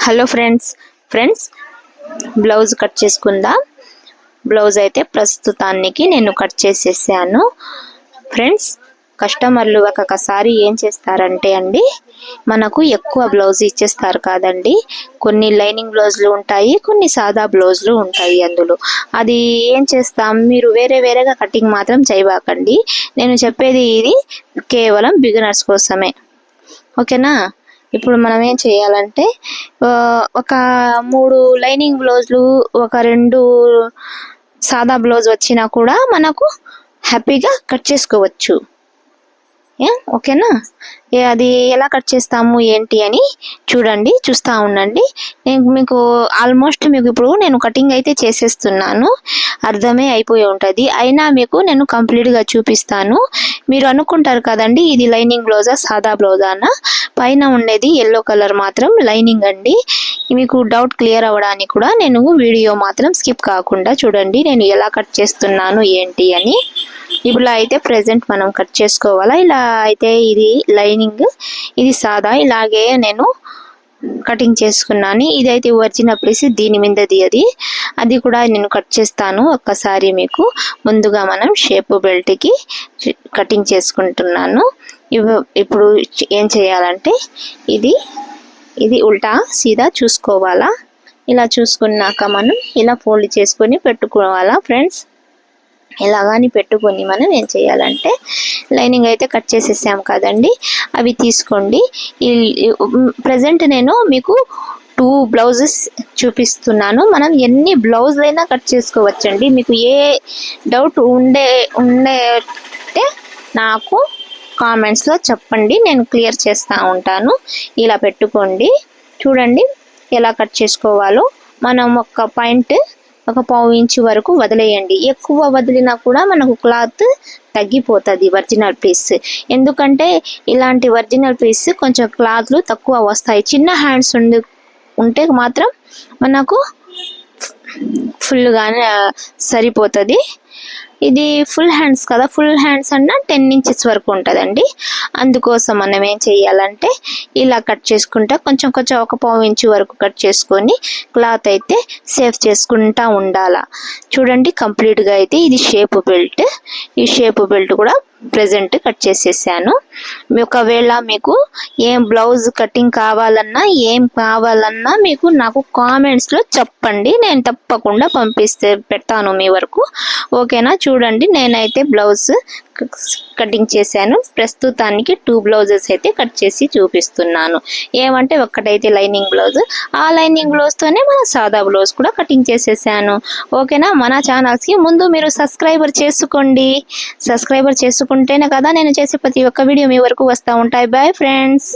Hello friends blouse cut చేసుకుందాం. Blouse అయితే ప్రస్తుతానికి నేను కట్ చేసేసాను. ఫ్రెండ్స్, కస్టమర్లు ఒక్కొక్కసారి ఏం చేస్తారంటే అండి, మనకు ఎక్కువ బ్లౌజ్ ఇచ్చేస్తారు కాదండి. కొన్ని లైనింగ్ బ్లౌజులు ఉంటాయి, కొన్ని సాదా బ్లౌజులు ఉంటాయి. అందులో అది ఏం చేస్తాం, మీరు వేరేగా కటింగ్ మాత్రం చేయబాకండి. నేను చెప్పేది ఇది కేవలం బిగినర్స్ కోసమే, ఓకేనా. ఇప్పుడు మనం ఏం చేయాలంటే, ఒక 3 లైనింగ్ బ్లౌజులు, ఒక 2 సాదా బ్లౌజ్ వచ్చినా కూడా మనకు హ్యాపీగా కట్ చేసుకోవచ్చు. ఓకేనా. అది ఎలా కట్ చేస్తాము ఏంటి అని చూస్తూ ఉండండి. నేను మీకు ఆల్మోస్ట్ ఇప్పుడు నేను కటింగ్ అయితే చేసేస్తున్నాను, అర్థమే అయిపోయి ఉంటుంది. అయినా మీకు నేను కంప్లీట్గా చూపిస్తాను. మీరు అనుకుంటారు కదండి, ఇది లైనింగ్ బ్లౌజా సాదా బ్లౌజా అన్న. పైన ఉండేది ఎల్లో కలర్ మాత్రం లైనింగ్ అండి. మీకు డౌట్ క్లియర్ అవ్వడానికి కూడా నేను వీడియో మాత్రం స్కిప్ కాకుండా చూడండి, నేను ఎలా కట్ చేస్తున్నాను ఏంటి అని. ఇప్పుడు అయితే ప్రెజెంట్ మనం కట్ చేసుకోవాలా. ఇలా అయితే ఇది లైనింగ్, ఇది సాదా, ఇలాగే నేను కటింగ్ చేసుకున్నాను. ఇదైతే ఒరిజినల్ పీస్, దీని మీదది అది కూడా నేను కట్ చేస్తాను. ఒక్కసారి మీకు ముందుగా మనం షేప్ బెల్ట్కి కటింగ్ చేసుకుంటున్నాను. ఇప్పుడు ఏం చేయాలంటే, ఇది ఉల్టా సీదా చూసుకోవాలా. ఇలా చూసుకున్నాక మనం ఇలా ఫోల్డ్ చేసుకొని పెట్టుకోవాలా. ఫ్రెండ్స్, ఇలాగాని పెట్టుకొని మనం ఏం చేయాలంటే, లైనింగ్ అయితే కట్ చేసేసాం కదండి, అవి తీసుకోండి. ప్రజెంట్ నేను మీకు 2 బ్లౌజెస్ చూపిస్తున్నాను. మనం ఎన్ని బ్లౌజులైనా కట్ చేసుకోవచ్చండి. మీకు ఏ డౌట్ ఉండే నాకు కామెంట్స్లో చెప్పండి, నేను క్లియర్ చేస్తూ ఉంటాను. ఇలా పెట్టుకోండి. చూడండి ఎలా కట్ చేసుకోవాలో. మనం ఒక పావు ఇంచు వరకు వదిలేయండి. ఎక్కువ వదిలినా కూడా మనకు క్లాత్ తగ్గిపోతుంది ఒరిజినల్ పీస్. ఎందుకంటే ఇలాంటి ఒరిజినల్ పీస్ కొంచెం క్లాత్లు తక్కువ వస్తాయి. చిన్న హ్యాండ్స్ ఉంటే మాత్రం మనకు ఫుల్గానే సరిపోతుంది. ఇది ఫుల్ హ్యాండ్స్ కదా, ఫుల్ హ్యాండ్స్ అన్న 10 ఇంచెస్ వరకు ఉంటుందండి. అందుకోసం మనం ఏం చేయాలంటే, ఇలా కట్ చేసుకుంటా కొంచెం ఒక పావు ఇంచు వరకు కట్ చేసుకొని క్లాత్ అయితే సేవ్ చేసుకుంటా ఉండాలా. చూడండి కంప్లీట్గా అయితే ఇది షేప్ బెల్ట్. ఈ షేప్ బెల్ట్ కూడా ప్రెజెంట్ కట్ చేసేసాను. ఒకవేళ మీకు ఏం బ్లౌజ్ కటింగ్ కావాలన్నా మీకు నాకు కామెంట్స్లో చెప్పండి, నేను తప్పకుండా పెడతాను మీ వరకు, ఓకేనా. చూడండి నేనైతే బ్లౌజ్ కటింగ్ చేశాను. ప్రస్తుతానికి 2 బ్లౌజెస్ అయితే కట్ చేసి చూపిస్తున్నాను. ఏమంటే, ఒక్కటైతే లైనింగ్ బ్లౌజ్, ఆ లైనింగ్ బ్లౌజ్తోనే మన సాదా బ్లౌజ్ కూడా కటింగ్ చేసేసాను, ఓకేనా. మన ఛానల్స్కి ముందు మీరు సబ్స్క్రైబర్ చేసుకోండి. సబ్స్క్రైబర్ చేసుకుంటేనే కదా నేను చేసే ప్రతి ఒక్క వీడియో మీ వరకు వస్తూ ఉంటాయి. Bye friends.